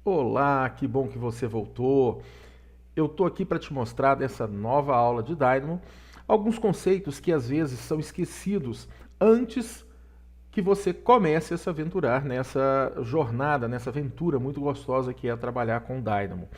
Olá, que bom que você voltou. Eu estou aqui para te mostrar dessa nova aula de Dynamo alguns conceitos que às vezes são esquecidos antes que você comece a se aventurar nessa jornada, nessa aventura muito gostosa que é trabalhar com Dynamo.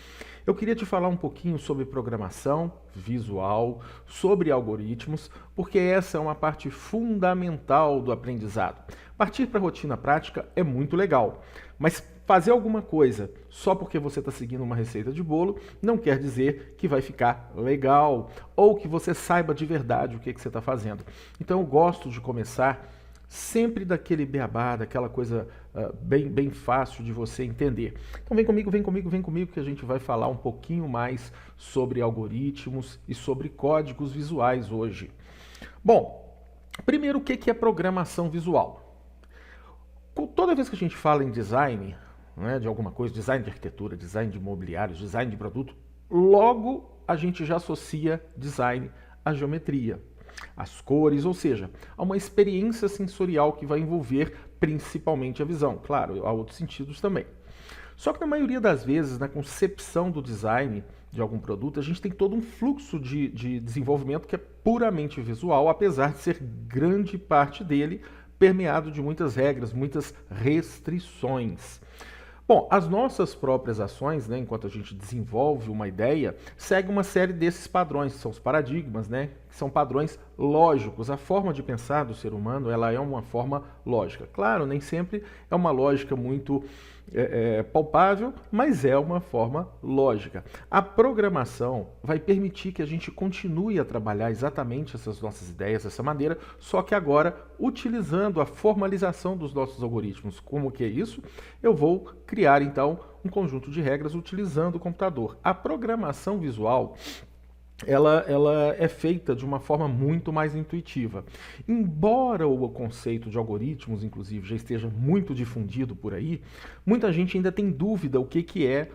Eu queria te falar um pouquinho sobre programação visual, sobre algoritmos, porque essa é uma parte fundamental do aprendizado. Partir para a rotina prática é muito legal, mas fazer alguma coisa só porque você está seguindo uma receita de bolo não quer dizer que vai ficar legal ou que você saiba de verdade o que você está fazendo. Então eu gosto de começar sempre daquele beabá, daquela coisa bem fácil de você entender. Então vem comigo que a gente vai falar um pouquinho mais sobre algoritmos e sobre códigos visuais hoje. Bom, primeiro o que é programação visual? Toda vez que a gente fala em design, né, de alguma coisa, design de arquitetura, design de mobiliários, design de produto, logo a gente já associa design à geometria, às cores, ou seja, a uma experiência sensorial que vai envolver principalmente a visão. Claro, há outros sentidos também. Só que na maioria das vezes, na concepção do design de algum produto, a gente tem todo um fluxo de desenvolvimento que é puramente visual, apesar de ser grande parte dele permeado de muitas regras, muitas restrições. Bom, as nossas próprias ações, né, enquanto a gente desenvolve uma ideia, segue uma série desses padrões, que são os paradigmas, né, que são padrões lógicos. A forma de pensar do ser humano, ela é uma forma lógica. Claro, nem sempre é uma lógica muito palpável, mas é uma forma lógica. A programação vai permitir que a gente continue a trabalhar exatamente essas nossas ideias dessa maneira, só que agora utilizando a formalização dos nossos algoritmos. Como que é isso? Eu vou criar então um conjunto de regras utilizando o computador. A programação visual ela é feita de uma forma muito mais intuitiva. Embora o conceito de algoritmos, inclusive, já esteja muito difundido por aí, muita gente ainda tem dúvida o que é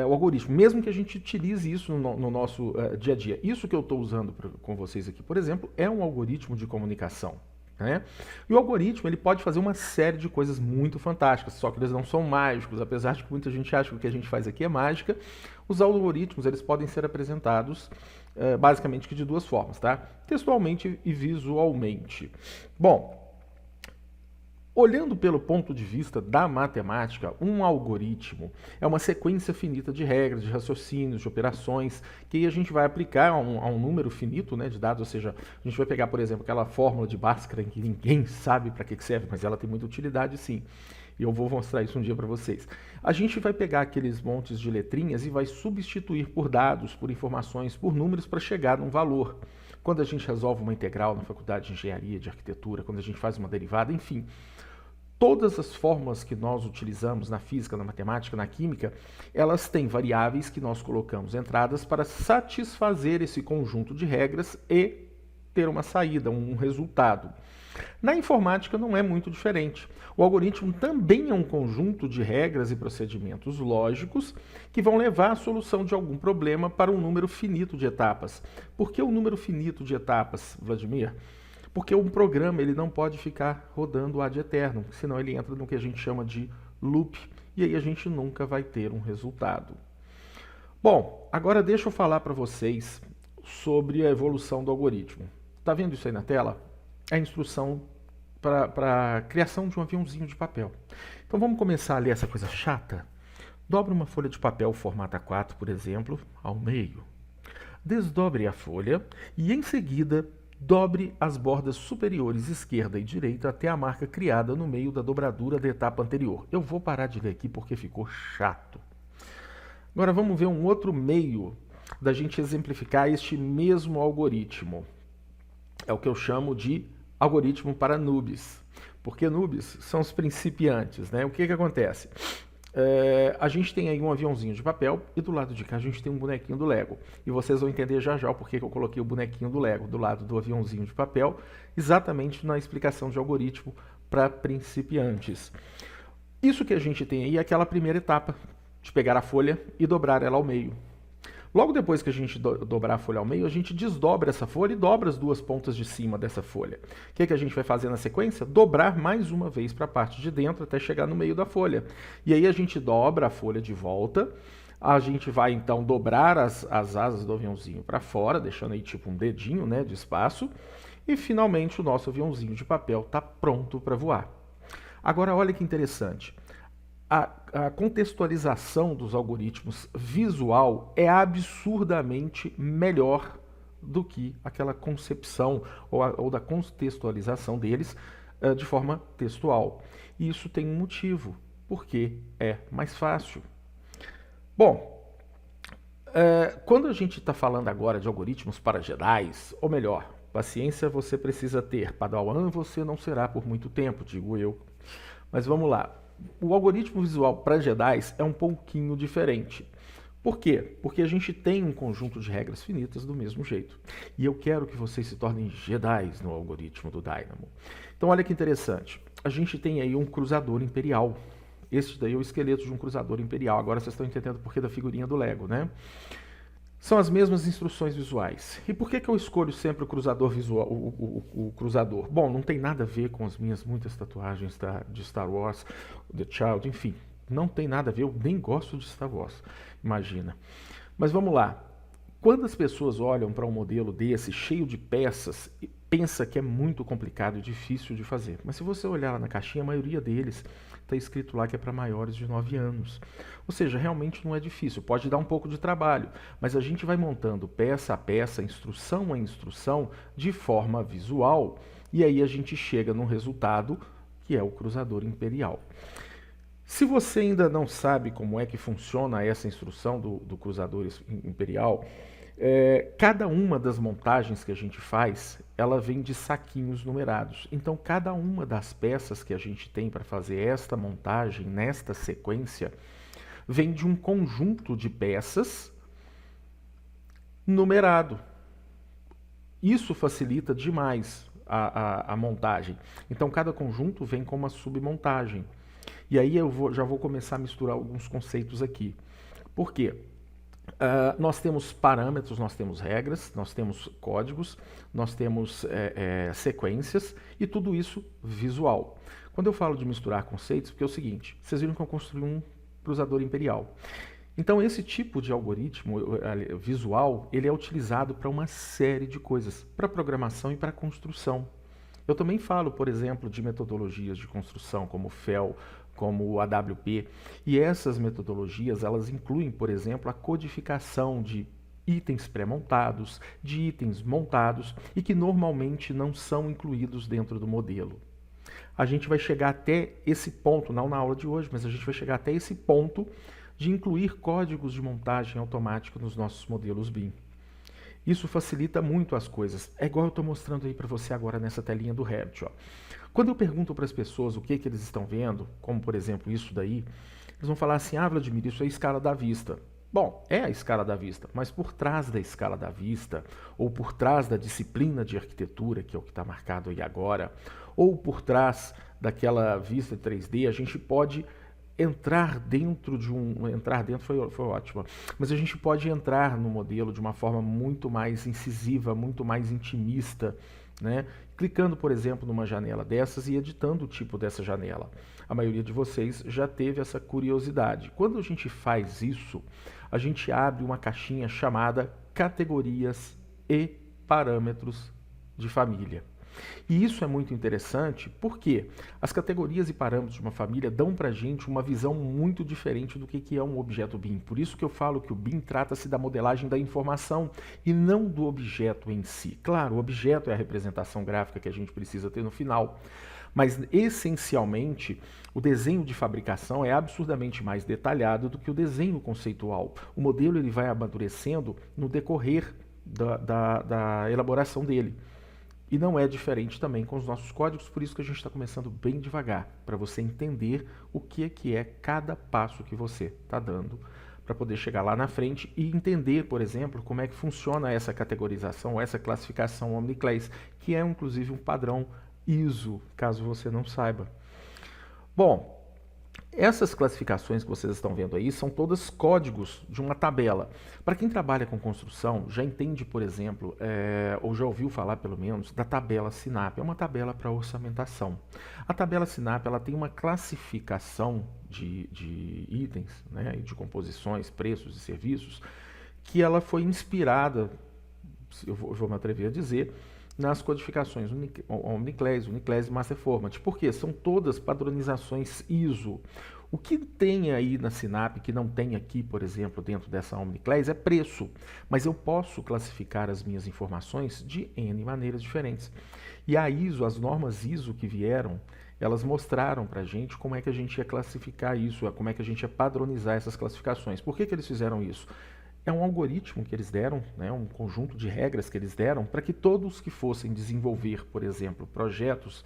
o algoritmo, mesmo que a gente utilize isso no nosso dia a dia. Isso que eu estou usando com vocês aqui, por exemplo, é um algoritmo de comunicação. Né? E o algoritmo ele pode fazer uma série de coisas muito fantásticas, só que eles não são mágicos, apesar de que muita gente acha que o que a gente faz aqui é mágica. Os algoritmos eles podem ser apresentados basicamente de duas formas, tá? Textualmente e visualmente. Bom, olhando pelo ponto de vista da matemática, um algoritmo é uma sequência finita de regras, de raciocínios, de operações, que a gente vai aplicar a um número finito, né, de dados, ou seja, a gente vai pegar, por exemplo, aquela fórmula de Bhaskara em que ninguém sabe para que serve, mas ela tem muita utilidade sim. E eu vou mostrar isso um dia para vocês. A gente vai pegar aqueles montes de letrinhas e vai substituir por dados, por informações, por números para chegar num valor. Quando a gente resolve uma integral na faculdade de engenharia, de arquitetura, quando a gente faz uma derivada, enfim, todas as formas que nós utilizamos na física, na matemática, na química, elas têm variáveis que nós colocamos entradas para satisfazer esse conjunto de regras e ter uma saída, um resultado. Na informática não é muito diferente. O algoritmo também é um conjunto de regras e procedimentos lógicos que vão levar à solução de algum problema para um número finito de etapas. Por que o número finito de etapas, Vladimir? Porque um programa ele não pode ficar rodando ad eterno, senão ele entra no que a gente chama de loop, e aí a gente nunca vai ter um resultado. Bom, agora deixa eu falar para vocês sobre a evolução do algoritmo. Está vendo isso aí na tela? É a instrução para a criação de um aviãozinho de papel. Então vamos começar a ler essa coisa chata? Dobra uma folha de papel formato A4, por exemplo, ao meio. Desdobre a folha e em seguida dobre as bordas superiores esquerda e direita até a marca criada no meio da dobradura da etapa anterior. Eu vou parar de ler aqui porque ficou chato. Agora vamos ver um outro meio da gente exemplificar este mesmo algoritmo. É o que eu chamo de algoritmo para noobs. Porque noobs são os principiantes, né? O que acontece? A gente tem aí um aviãozinho de papel e do lado de cá a gente tem um bonequinho do Lego. E vocês vão entender já já o porquê que eu coloquei o bonequinho do Lego do lado do aviãozinho de papel, exatamente na explicação de algoritmo para principiantes. Isso que a gente tem aí é aquela primeira etapa de pegar a folha e dobrar ela ao meio. Logo depois que a gente dobrar a folha ao meio, a gente desdobra essa folha e dobra as duas pontas de cima dessa folha. O que a gente vai fazer na sequência? Dobrar mais uma vez para a parte de dentro até chegar no meio da folha. E aí a gente dobra a folha de volta, a gente vai então dobrar as asas do aviãozinho para fora, deixando aí tipo um dedinho, né, de espaço, e finalmente o nosso aviãozinho de papel está pronto para voar. Agora olha que interessante. A contextualização dos algoritmos visual é absurdamente melhor do que aquela concepção ou da contextualização deles de forma textual. E isso tem um motivo, porque é mais fácil. Bom, quando a gente está falando agora de algoritmos para Jedis, ou melhor, paciência você precisa ter, Padawan você não será por muito tempo, digo eu. Mas vamos lá. O algoritmo visual para Jedis é um pouquinho diferente. Por quê? Porque a gente tem um conjunto de regras finitas do mesmo jeito. E eu quero que vocês se tornem Jedis no algoritmo do Dynamo. Então olha que interessante. A gente tem aí um cruzador imperial. Este daí é o esqueleto de um cruzador imperial. Agora vocês estão entendendo o porquê da figurinha do Lego, né? São as mesmas instruções visuais. E por que eu escolho sempre o cruzador visual, o cruzador? Bom, não tem nada a ver com as minhas muitas tatuagens de Star Wars, The Child, enfim. Não tem nada a ver, eu nem gosto de Star Wars, imagina. Mas vamos lá. Quando as pessoas olham para um modelo desse, cheio de peças, pensa que é muito complicado e difícil de fazer. Mas se você olhar lá na caixinha, a maioria deles está escrito lá que é para maiores de 9 anos. Ou seja, realmente não é difícil, pode dar um pouco de trabalho, mas a gente vai montando peça a peça, instrução a instrução, de forma visual, e aí a gente chega num resultado que é o cruzador imperial. Se você ainda não sabe como é que funciona essa instrução do cruzador imperial, cada uma das montagens que a gente faz, ela vem de saquinhos numerados. Então, cada uma das peças que a gente tem para fazer esta montagem, nesta sequência, vem de um conjunto de peças numerado. Isso facilita demais a montagem. Então, cada conjunto vem com uma submontagem. E aí já vou começar a misturar alguns conceitos aqui. Por quê? Nós temos parâmetros, nós temos regras, nós temos códigos, nós temos sequências e tudo isso visual. Quando eu falo de misturar conceitos, porque é o seguinte, vocês viram que eu construí um cruzador imperial. Então esse tipo de algoritmo visual, ele é utilizado para uma série de coisas, para programação e para construção. Eu também falo, por exemplo, de metodologias de construção como FEL, como o AWP, e essas metodologias elas incluem, por exemplo, a codificação de itens pré-montados, de itens montados e que normalmente não são incluídos dentro do modelo. A gente vai chegar até esse ponto, não na aula de hoje, mas a gente vai chegar até esse ponto de incluir códigos de montagem automática nos nossos modelos BIM. Isso facilita muito as coisas. É igual eu estou mostrando aí para você agora nessa telinha do Revit. Ó. Quando eu pergunto para as pessoas o que eles estão vendo, como por exemplo isso daí, eles vão falar assim, Vladimir, isso é a escala da vista. Bom, é a escala da vista, mas por trás da escala da vista, ou por trás da disciplina de arquitetura, que é o que está marcado aí agora, ou por trás daquela vista 3D, a gente pode entrar dentro foi ótimo, mas a gente pode entrar no modelo de uma forma muito mais incisiva, muito mais intimista, né? Clicando, por exemplo, numa janela dessas e editando o tipo dessa janela. A maioria de vocês já teve essa curiosidade. Quando a gente faz isso, a gente abre uma caixinha chamada categorias e parâmetros de família. E isso é muito interessante porque as categorias e parâmetros de uma família dão para a gente uma visão muito diferente do que é um objeto BIM. Por isso que eu falo que o BIM trata-se da modelagem da informação e não do objeto em si. Claro, o objeto é a representação gráfica que a gente precisa ter no final, mas essencialmente o desenho de fabricação é absurdamente mais detalhado do que o desenho conceitual. O modelo ele vai amadurecendo no decorrer da elaboração dele. E não é diferente também com os nossos códigos, por isso que a gente está começando bem devagar, para você entender o que é cada passo que você está dando, para poder chegar lá na frente e entender, por exemplo, como é que funciona essa categorização, essa classificação Omniclass, que é inclusive um padrão ISO, caso você não saiba. Bom, Essas classificações que vocês estão vendo aí são todas códigos de uma tabela. Para quem trabalha com construção, já entende, por exemplo, ou já ouviu falar pelo menos, da tabela SINAP. É uma tabela para orçamentação. A tabela SINAP ela tem uma classificação de itens, né, de composições, preços e serviços, que ela foi inspirada, eu vou me atrever a dizer, nas codificações Omniclass, Uniclass e Masterformat. Por quê? São todas padronizações ISO. O que tem aí na SINAP, que não tem aqui, por exemplo, dentro dessa Omniclass, é preço. Mas eu posso classificar as minhas informações de N maneiras diferentes. E a ISO, as normas ISO que vieram, elas mostraram para a gente como é que a gente ia classificar isso, como é que a gente ia padronizar essas classificações. Por que eles fizeram isso? É um algoritmo que eles deram, né, um conjunto de regras que eles deram para que todos que fossem desenvolver, por exemplo, projetos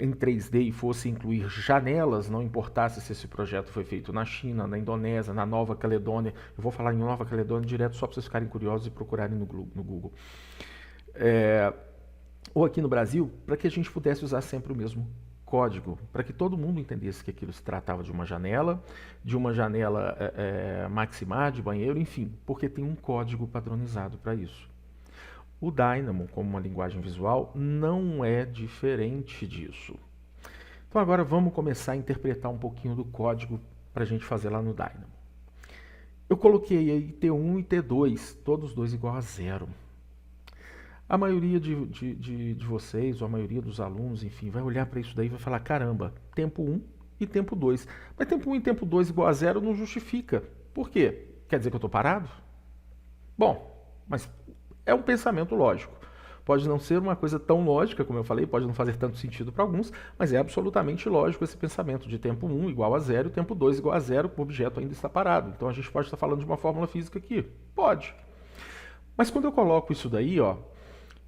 em 3D e fossem incluir janelas, não importasse se esse projeto foi feito na China, na Indonésia, na Nova Caledônia. Eu vou falar em Nova Caledônia direto só para vocês ficarem curiosos e procurarem no Google. Ou aqui no Brasil, para que a gente pudesse usar sempre o mesmo código, para que todo mundo entendesse que aquilo se tratava de uma janela maximar, de banheiro, enfim, porque tem um código padronizado para isso. O Dynamo, como uma linguagem visual, não é diferente disso. Então agora vamos começar a interpretar um pouquinho do código para a gente fazer lá no Dynamo. Eu coloquei aí T1 e T2, todos dois igual a zero. A maioria de vocês, ou a maioria dos alunos, enfim, vai olhar para isso daí e vai falar, caramba, tempo 1 e tempo 2. Mas tempo 1 e tempo 2 igual a zero não justifica. Por quê? Quer dizer que eu estou parado? Bom, mas é um pensamento lógico. Pode não ser uma coisa tão lógica, como eu falei, pode não fazer tanto sentido para alguns, mas é absolutamente lógico esse pensamento de tempo 1 igual a zero e tempo 2 igual a zero, o objeto ainda está parado. Então a gente pode estar falando de uma fórmula física aqui. Pode. Mas quando eu coloco isso daí, ó,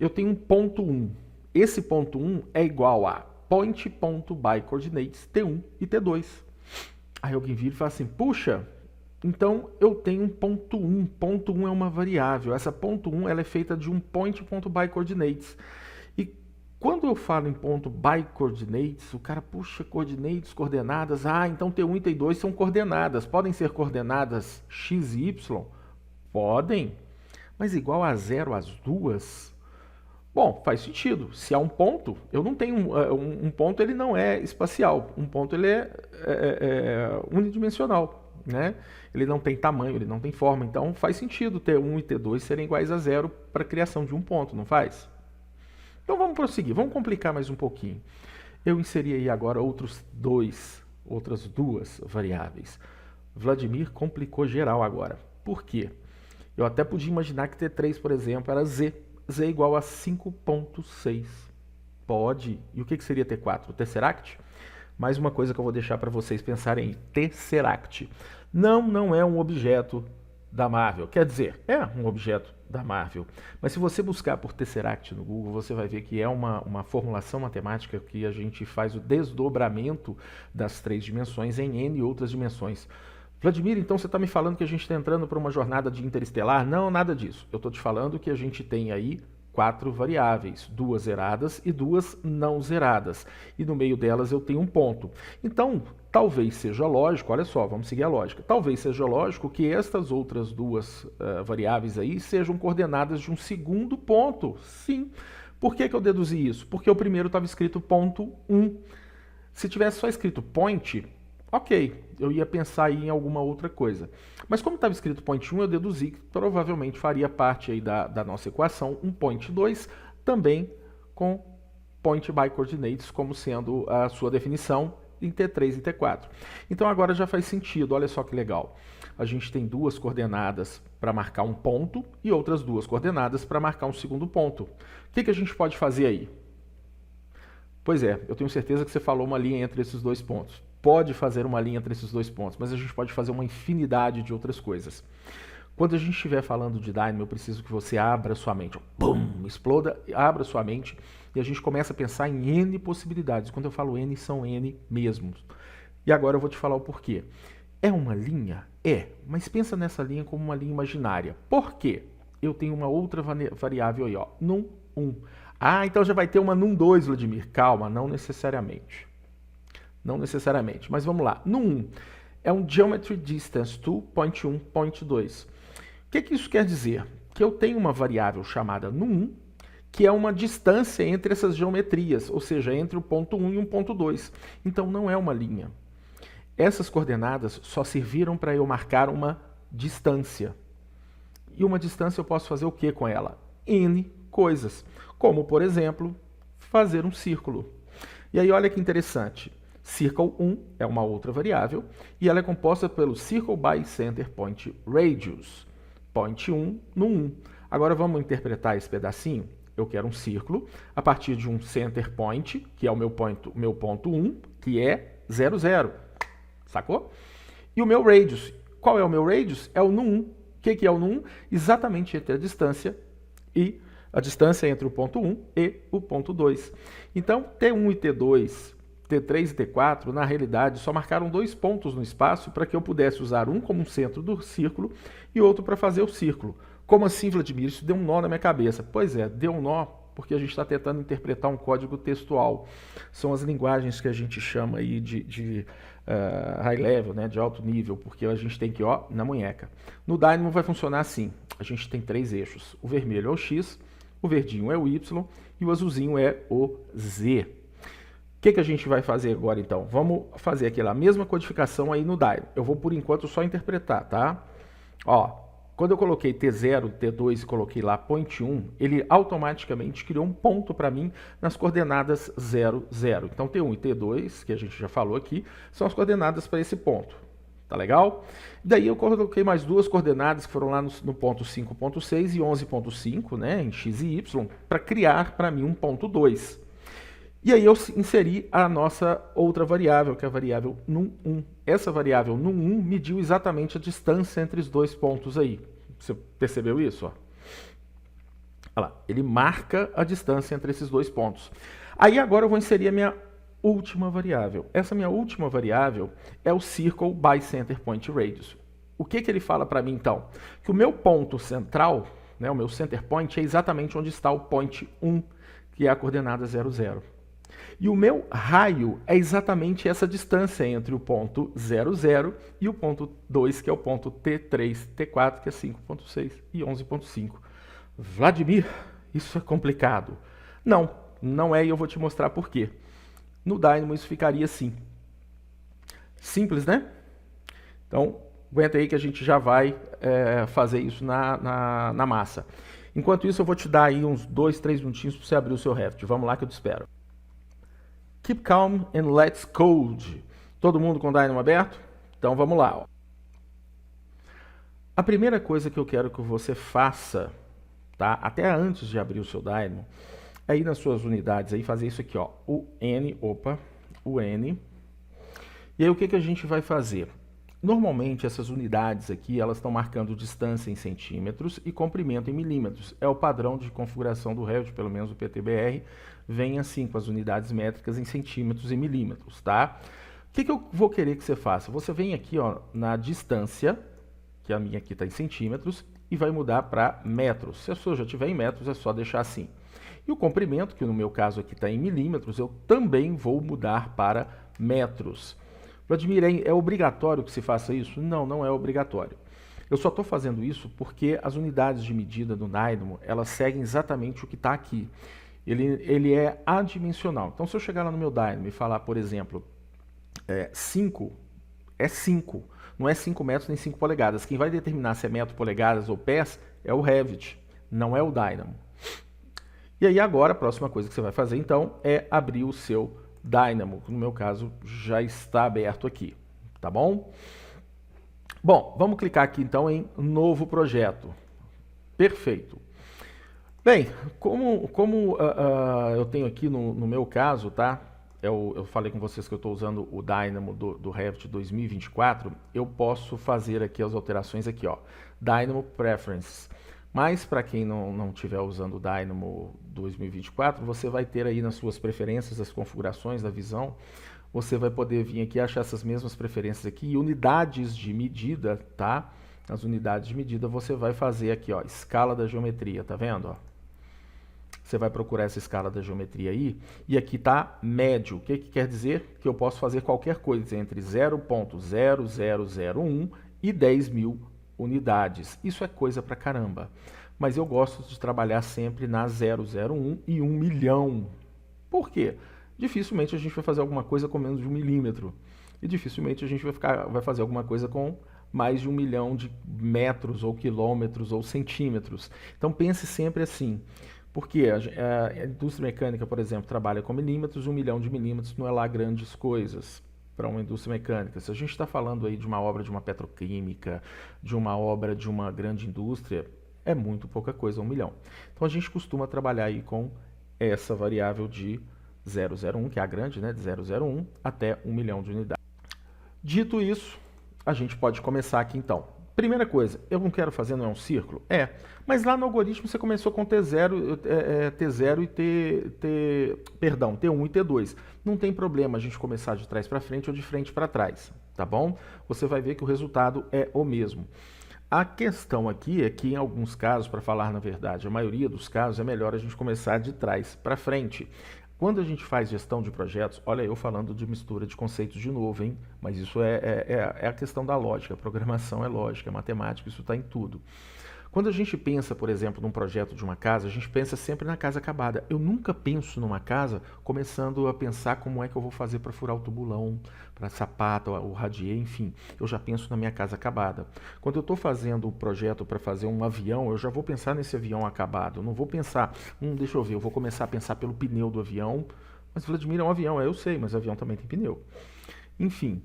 eu tenho um ponto 1. Esse ponto 1 é igual a point.byCoordinates T1 e T2. Aí alguém vira e fala assim, puxa, então eu tenho um ponto 1. Ponto 1 é uma variável. Essa ponto 1 ela é feita de um point.byCoordinates. E quando eu falo em ponto byCoordinates, o cara, puxa, coordinates, coordenadas. Então T1 e T2 são coordenadas. Podem ser coordenadas x e y? Podem. Mas igual a zero as duas? Bom, faz sentido. Se há um ponto, eu não tenho um ponto, ele não é espacial. Um ponto ele é unidimensional, né? Ele não tem tamanho, ele não tem forma. Então faz sentido T1 e T2 serem iguais a zero para a criação de um ponto, não faz? Então vamos prosseguir, vamos complicar mais um pouquinho. Eu inseri aí agora outras duas variáveis. Vladimir complicou geral agora. Por quê? Eu até podia imaginar que T3, por exemplo, era Z. Z igual a 5.6. Pode. E o que seria T4? O Tesseract? Mais uma coisa que eu vou deixar para vocês pensarem aí. Tesseract. Não é um objeto da Marvel. Quer dizer, é um objeto da Marvel. Mas se você buscar por Tesseract no Google, você vai ver que é uma formulação matemática que a gente faz o desdobramento das 3 dimensões em N outras dimensões. Vladimir, então você está me falando que a gente está entrando para uma jornada de interestelar? Não, nada disso. Eu estou te falando que a gente tem aí 4 variáveis, 2 zeradas e 2 não zeradas. E no meio delas eu tenho um ponto. Então, talvez seja lógico, olha só, vamos seguir a lógica. Talvez seja lógico que estas outras 2 variáveis aí sejam coordenadas de um segundo ponto. Sim. Por que eu deduzi isso? Porque o primeiro estava escrito ponto 1. Se tivesse só escrito point, ok, eu ia pensar aí em alguma outra coisa. Mas como estava escrito point 1, eu deduzi que provavelmente faria parte aí da nossa equação um point 2, também com point by coordinates como sendo a sua definição em T3 e T4. Então agora já faz sentido, olha só que legal. A gente tem 2 coordenadas para marcar um ponto e outras 2 coordenadas para marcar um segundo ponto. O que a gente pode fazer aí? Pois é, eu tenho certeza que você falou uma linha entre esses 2 pontos. Pode fazer uma linha entre esses 2 pontos, mas a gente pode fazer uma infinidade de outras coisas. Quando a gente estiver falando de Dynamo, eu preciso que você abra sua mente. Bum, exploda, abra sua mente e a gente começa a pensar em N possibilidades. Quando eu falo N, são N mesmos. E agora eu vou te falar o porquê. É uma linha? É, mas pensa nessa linha como uma linha imaginária. Por quê? Eu tenho uma outra variável aí, ó, num 1. Então já vai ter uma num 2, Vladimir. Calma, não necessariamente. Não necessariamente, mas vamos lá. No 1, é um Geometry Distance to point 1, point 2. O que isso quer dizer? Que eu tenho uma variável chamada no1, que é uma distância entre essas geometrias, ou seja, entre o ponto 1 e o ponto 2. Então não é uma linha. Essas coordenadas só serviram para eu marcar uma distância. E uma distância eu posso fazer o que com ela? N coisas, como, por exemplo, fazer um círculo. E aí olha que interessante. Circle1 é uma outra variável e ela é composta pelo Circle by Center Point Radius. Point 1 no 1. Agora vamos interpretar esse pedacinho? Eu quero um círculo a partir de um center point, que é o meu ponto 1, que é 0, 0. Sacou? E o meu radius. Qual é o meu radius? É o no 1. O que é o no 1? Exatamente entre a distância entre o ponto 1 e o ponto 2. Então, T1 e T2, T3 e T4, na realidade, só marcaram 2 pontos no espaço para que eu pudesse usar um como centro do círculo e outro para fazer o círculo. Como assim, Vladimir? Isso deu um nó na minha cabeça. Pois é, deu um nó porque a gente está tentando interpretar um código textual. São as linguagens que a gente chama aí de high level, né, de alto nível, porque a gente tem que, ó, na munheca. No Dynamo vai funcionar assim. A gente tem 3 eixos. O vermelho é o X, o verdinho é o Y e o azulzinho é o Z. O que a gente vai fazer agora, então? Vamos fazer aquela mesma codificação aí no Dynamo. Eu vou, por enquanto, só interpretar, tá? Ó, quando eu coloquei T0, T2 e coloquei lá point 1, ele automaticamente criou um ponto para mim nas coordenadas 0, 0. Então, T1 e T2, que a gente já falou aqui, são as coordenadas para esse ponto. Tá legal? Daí eu coloquei mais 2 coordenadas que foram lá no ponto 5.6 e 11.5, né, em x e y, para criar para mim um ponto 2. E aí eu inseri a nossa outra variável, que é a variável num1. Essa variável num1 mediu exatamente a distância entre os 2 pontos aí. Você percebeu isso? Ó? Olha lá, ele marca a distância entre esses 2 pontos. Aí agora eu vou inserir a minha última variável. Essa minha última variável é o Circle by Center Point Radius. O que ele fala para mim então? Que o meu ponto central, né, o meu center point, é exatamente onde está o point 1, que é a coordenada 0, 0. E o meu raio é exatamente essa distância entre o ponto 0, 0 e o ponto 2, que é o ponto T3, T4, que é 5.6 e 11.5. Vladimir, isso é complicado. Não, não é, e eu vou te mostrar por quê. No Dynamo isso ficaria assim. Simples, né? Então, aguenta aí que a gente já vai fazer isso na massa. Enquanto isso, eu vou te dar aí uns 2, 3 minutinhos para você abrir o seu Revit. Vamos lá que eu te espero. Keep calm and let's code. Todo mundo com o Dynamo aberto? Então vamos lá. Ó. A primeira coisa que eu quero que você faça, tá? Até antes de abrir o seu Dynamo, é ir nas suas unidades aí fazer isso aqui, ó. O N. E aí o que a gente vai fazer? Normalmente essas unidades aqui, elas estão marcando distância em centímetros e comprimento em milímetros. É o padrão de configuração do Revit, pelo menos o PTBR, vem assim, com as unidades métricas em centímetros e milímetros, tá? O que eu vou querer que você faça? Você vem aqui, ó, na distância, que a minha aqui está em centímetros, e vai mudar para metros. Se a sua já estiver em metros, é só deixar assim. E o comprimento, que no meu caso aqui está em milímetros, eu também vou mudar para metros. Vladimir, é obrigatório que se faça isso? Não, não é obrigatório. Eu só estou fazendo isso porque as unidades de medida do Dynamo, elas seguem exatamente o que está aqui. Ele é adimensional. Então, se eu chegar lá no meu Dynamo e falar, por exemplo, 5, é 5. Não é 5 metros nem 5 polegadas. Quem vai determinar se é metro, polegadas ou pés é o Revit, não é o Dynamo. E aí agora, a próxima coisa que você vai fazer, então, é abrir o seu Dynamo, que no meu caso já está aberto aqui, tá bom? Bom, vamos clicar aqui então em Novo Projeto. Perfeito. Bem, como eu tenho aqui no meu caso, tá? Eu falei com vocês que eu estou usando o Dynamo do Revit 2024, eu posso fazer aqui as alterações aqui, ó. Dynamo Preferences. Mas para quem não estiver usando o Dynamo 2024, você vai ter aí nas suas preferências, as configurações da visão, você vai poder vir aqui e achar essas mesmas preferências aqui e unidades de medida, tá? As unidades de medida você vai fazer aqui, ó, escala da geometria, tá vendo? Ó? Você vai procurar essa escala da geometria aí, e aqui está médio. O que quer dizer? Que eu posso fazer qualquer coisa entre 0,0001 e 10.000 unidades. Isso é coisa pra caramba. Mas eu gosto de trabalhar sempre na 001 e 1 milhão. Por quê? Dificilmente a gente vai fazer alguma coisa com menos de 1 milímetro. E dificilmente a gente vai fazer alguma coisa com mais de 1 milhão de metros, ou quilômetros, ou centímetros. Então pense sempre assim. Porque a indústria mecânica, por exemplo, trabalha com milímetros, 1 milhão de milímetros não é lá grandes coisas para uma indústria mecânica. Se a gente está falando aí de uma obra de uma petroquímica, de uma obra de uma grande indústria, é muito pouca coisa, 1 milhão. Então a gente costuma trabalhar aí com essa variável de 001, que é a grande, né, de 001 até 1 milhão de unidades. Dito isso, a gente pode começar aqui então. Primeira coisa, eu não quero fazer não é um círculo? Mas lá no algoritmo você começou com T0, T0 e T1 e T2. Não tem problema a gente começar de trás para frente ou de frente para trás, tá bom? Você vai ver que o resultado é o mesmo. A questão aqui é que em alguns casos, para falar na verdade, a maioria dos casos é melhor a gente começar de trás para frente. Quando a gente faz gestão de projetos, olha eu falando de mistura de conceitos de novo, hein? Mas isso é a questão da lógica, a programação é lógica, matemática, isso está em tudo. Quando a gente pensa, por exemplo, num projeto de uma casa, a gente pensa sempre na casa acabada. Eu nunca penso numa casa começando a pensar como é que eu vou fazer para furar o tubulão, para sapata, o radier, enfim. Eu já penso na minha casa acabada. Quando eu estou fazendo um projeto para fazer um avião, eu já vou pensar nesse avião acabado. Eu não vou pensar, deixa eu ver, eu vou começar a pensar pelo pneu do avião. Mas Vladimir, é um avião, eu sei, mas o avião também tem pneu. Enfim.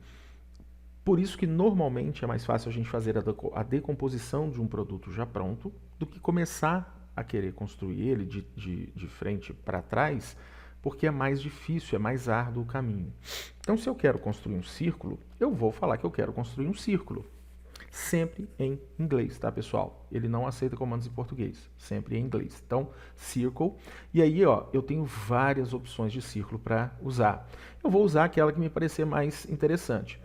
Por isso que normalmente é mais fácil a gente fazer a decomposição de um produto já pronto do que começar a querer construir ele de frente para trás, porque é mais difícil, é mais árduo o caminho. Então, se eu quero construir um círculo, eu vou falar que eu quero construir um círculo. Sempre em inglês, tá, pessoal? Ele não aceita comandos em português, sempre em inglês. Então, circle. E aí, ó, eu tenho várias opções de círculo para usar. Eu vou usar aquela que me parecer mais interessante.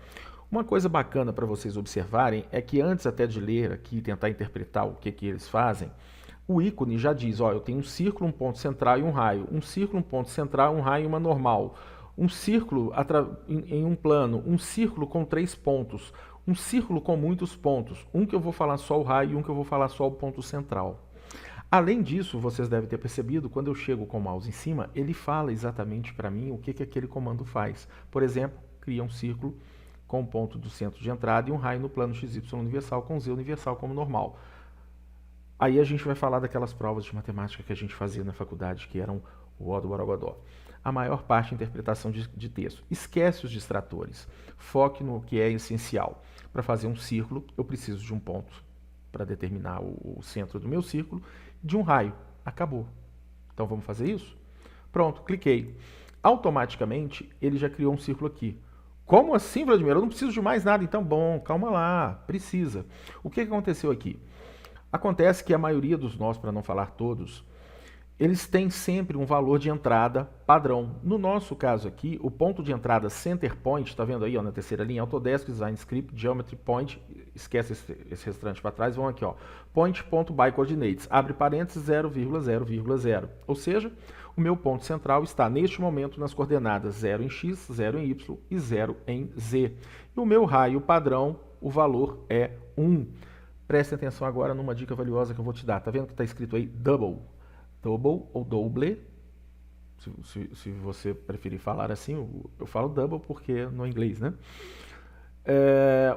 Uma coisa bacana para vocês observarem é que antes até de ler aqui e tentar interpretar o que eles fazem, o ícone já diz, ó, eu tenho um círculo, um ponto central e um raio. Um círculo, um ponto central, um raio e uma normal. Um círculo em um plano, um círculo com 3 pontos, um círculo com muitos pontos, um que eu vou falar só o raio e um que eu vou falar só o ponto central. Além disso, vocês devem ter percebido, quando eu chego com o mouse em cima, ele fala exatamente para mim o que aquele comando faz. Por exemplo, cria um círculo com um ponto do centro de entrada e um raio no plano XY universal com Z universal como normal. Aí a gente vai falar daquelas provas de matemática que a gente fazia na faculdade, que eram o ó do borogodó. A maior parte é interpretação de texto. Esquece os distratores. Foque no que é essencial. Para fazer um círculo, eu preciso de um ponto para determinar o centro do meu círculo, de um raio. Acabou. Então vamos fazer isso? Pronto, cliquei. Automaticamente, ele já criou um círculo aqui. Como assim, Vladimir? Eu não preciso de mais nada. Então, bom, calma lá, precisa. O que aconteceu aqui? Acontece que a maioria dos nós, para não falar todos, eles têm sempre um valor de entrada padrão. No nosso caso aqui, o ponto de entrada center point, está vendo aí ó, na terceira linha, Autodesk, Design Script, Geometry Point, esquece esse restante para trás, vão aqui, ó, point.by coordinates, abre parênteses 0,0,0. Ou seja, o meu ponto central está neste momento nas coordenadas 0 em x, 0 em y e 0 em z. E o meu raio padrão, o valor é 1. Preste atenção agora numa dica valiosa que eu vou te dar. Está vendo que está escrito aí double? Double ou double, se você preferir falar assim, eu falo double porque no inglês, né?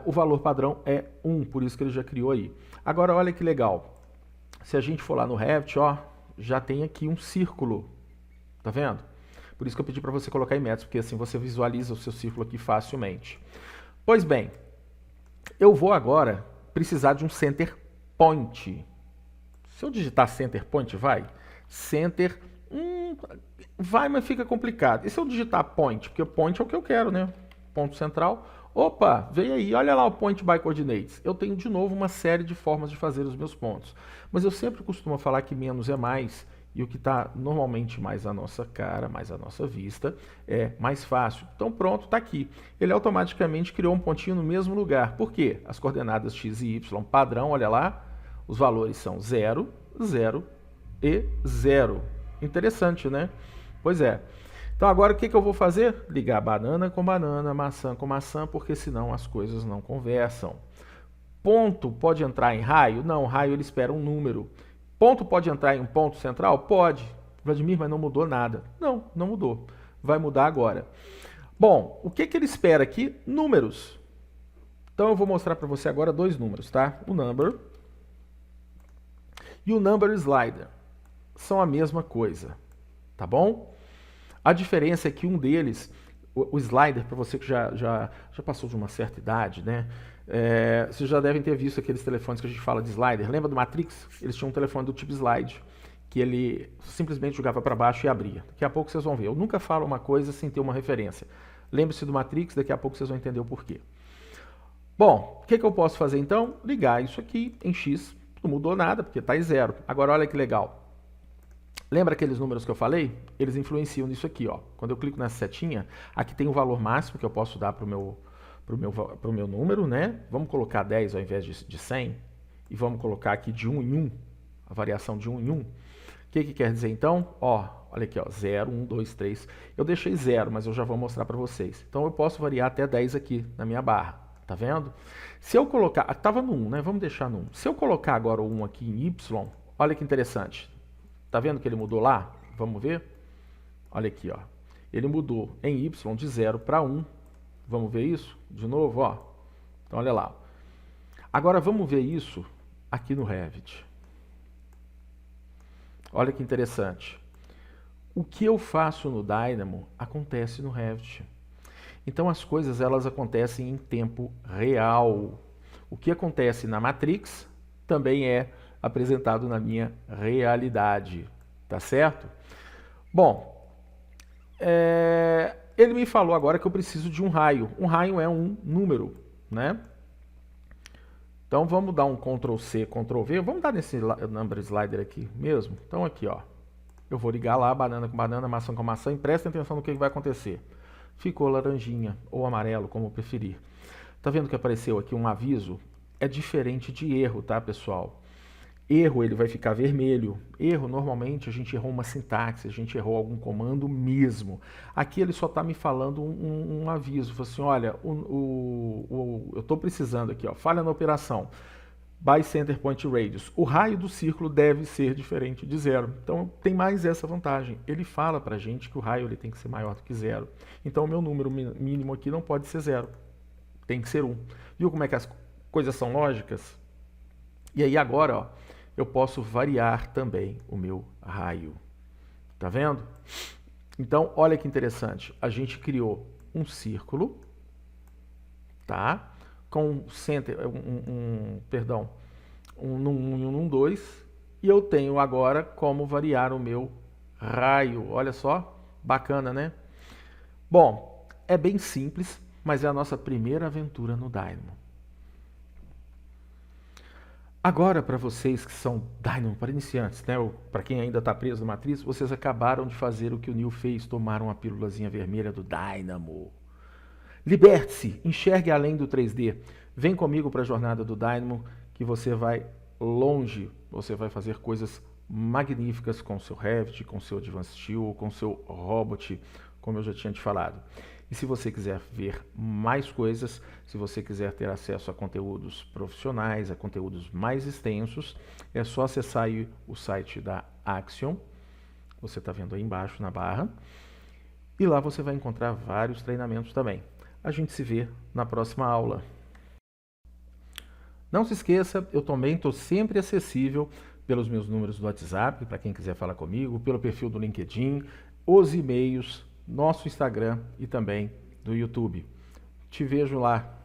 O valor padrão é 1, por isso que ele já criou aí. Agora olha que legal, se a gente for lá no Revit, ó, já tem aqui um círculo, tá vendo? Por isso que eu pedi para você colocar em metros, porque assim você visualiza o seu círculo aqui facilmente. Pois bem, eu vou agora precisar de um center point. Se eu digitar center point, vai? Center, vai, mas fica complicado. E se eu digitar point? Porque point é o que eu quero, né? Ponto central. Opa, veio aí, olha lá o point by coordinates. Eu tenho de novo uma série de formas de fazer os meus pontos. Mas eu sempre costumo falar que menos é mais. E o que está normalmente mais à nossa cara, mais à nossa vista, é mais fácil. Então pronto, está aqui. Ele automaticamente criou um pontinho no mesmo lugar. Por quê? As coordenadas x e y padrão, olha lá, os valores são 0, 0 e 0. Interessante, né? Pois é. Então agora o que eu vou fazer? Ligar banana com banana, maçã com maçã, porque senão as coisas não conversam. Ponto pode entrar em raio? Não, raio ele espera um número. Ponto pode entrar em um ponto central? Pode. Vladimir, mas não mudou nada. Não, não mudou. Vai mudar agora. Bom, o que ele espera aqui? Números. Então eu vou mostrar para você agora dois números, tá? O number e o number slider. São a mesma coisa, tá bom? A diferença é que um deles, o slider, para você que já passou de uma certa idade, né? Vocês já devem ter visto aqueles telefones que a gente fala de slider. Lembra do Matrix? Eles tinham um telefone do tipo slide, que ele simplesmente jogava para baixo e abria. Daqui a pouco vocês vão ver. Eu nunca falo uma coisa sem ter uma referência. Lembre-se do Matrix, daqui a pouco vocês vão entender o porquê. Bom, o que eu posso fazer então? Ligar isso aqui em X. Não mudou nada, porque está em zero. Agora olha que legal. Lembra aqueles números que eu falei? Eles influenciam nisso aqui, ó. Quando eu clico nessa setinha, aqui tem o valor máximo que eu posso dar para o meu número, né? Vamos colocar 10 ao invés de 100 e vamos colocar aqui de 1 em 1, a variação de 1 em 1. O que quer dizer então? Ó, olha aqui, ó, 0, 1, 2, 3. Eu deixei 0, mas eu já vou mostrar para vocês. Então eu posso variar até 10 aqui na minha barra, tá vendo? Se eu colocar, estava no 1, né? Vamos deixar no 1. Se eu colocar agora o 1 aqui em Y, olha que interessante. Tá vendo que ele mudou lá? Vamos ver? Olha aqui, ó. Ele mudou em Y de 0 para 1. Vamos ver isso? De novo, ó. Então, olha lá. Agora, vamos ver isso aqui no Revit. Olha que interessante. O que eu faço no Dynamo acontece no Revit. Então, as coisas elas acontecem em tempo real. O que acontece na Matrix também é apresentado na minha realidade, tá certo? Bom, ele me falou agora que eu preciso de um raio. Um raio é um número, né? Então vamos dar um Ctrl C, Ctrl V. Vamos dar nesse number slider aqui mesmo. Então aqui, ó, eu vou ligar lá banana com banana, maçã com maçã e prestem atenção no que vai acontecer. Ficou laranjinha ou amarelo, como preferir. Tá vendo que apareceu aqui um aviso? É diferente de erro, tá, pessoal? Erro, ele vai ficar vermelho. Erro, normalmente, a gente errou uma sintaxe, a gente errou algum comando mesmo. Aqui ele só está me falando um aviso. Fala assim, olha, eu estou precisando aqui, ó, falha na operação. By Center Point Radius. O raio do círculo deve ser diferente de 0. Então, tem mais essa vantagem. Ele fala para a gente que o raio ele tem que ser maior do que 0. Então, o meu número mínimo aqui não pode ser 0. Tem que ser 1. Viu como é que as coisas são lógicas? E aí, agora, ó, eu posso variar também o meu raio. Tá vendo? Então, olha que interessante. A gente criou um círculo, tá? Com center, um 2, e eu tenho agora como variar o meu raio. Olha só, bacana, né? Bom, é bem simples, mas é a nossa primeira aventura no Dynamo. Agora, para vocês que são Dynamo para iniciantes, né? Para quem ainda está preso na matriz, vocês acabaram de fazer o que o Neil fez, tomaram a pílulazinha vermelha do Dynamo. Liberte-se, enxergue além do 3D. Vem comigo para a jornada do Dynamo, que você vai longe. Você vai fazer coisas magníficas com o seu Revit, com o seu Advanced Steel, com o seu Robot, como eu já tinha te falado. E se você quiser ver mais coisas, se você quiser ter acesso a conteúdos profissionais, a conteúdos mais extensos, é só acessar aí o site da Axiom. Você está vendo aí embaixo na barra. E lá você vai encontrar vários treinamentos também. A gente se vê na próxima aula. Não se esqueça, eu também estou sempre acessível pelos meus números do WhatsApp, para quem quiser falar comigo, pelo perfil do LinkedIn, os e-mails, nosso Instagram e também do YouTube. Te vejo lá.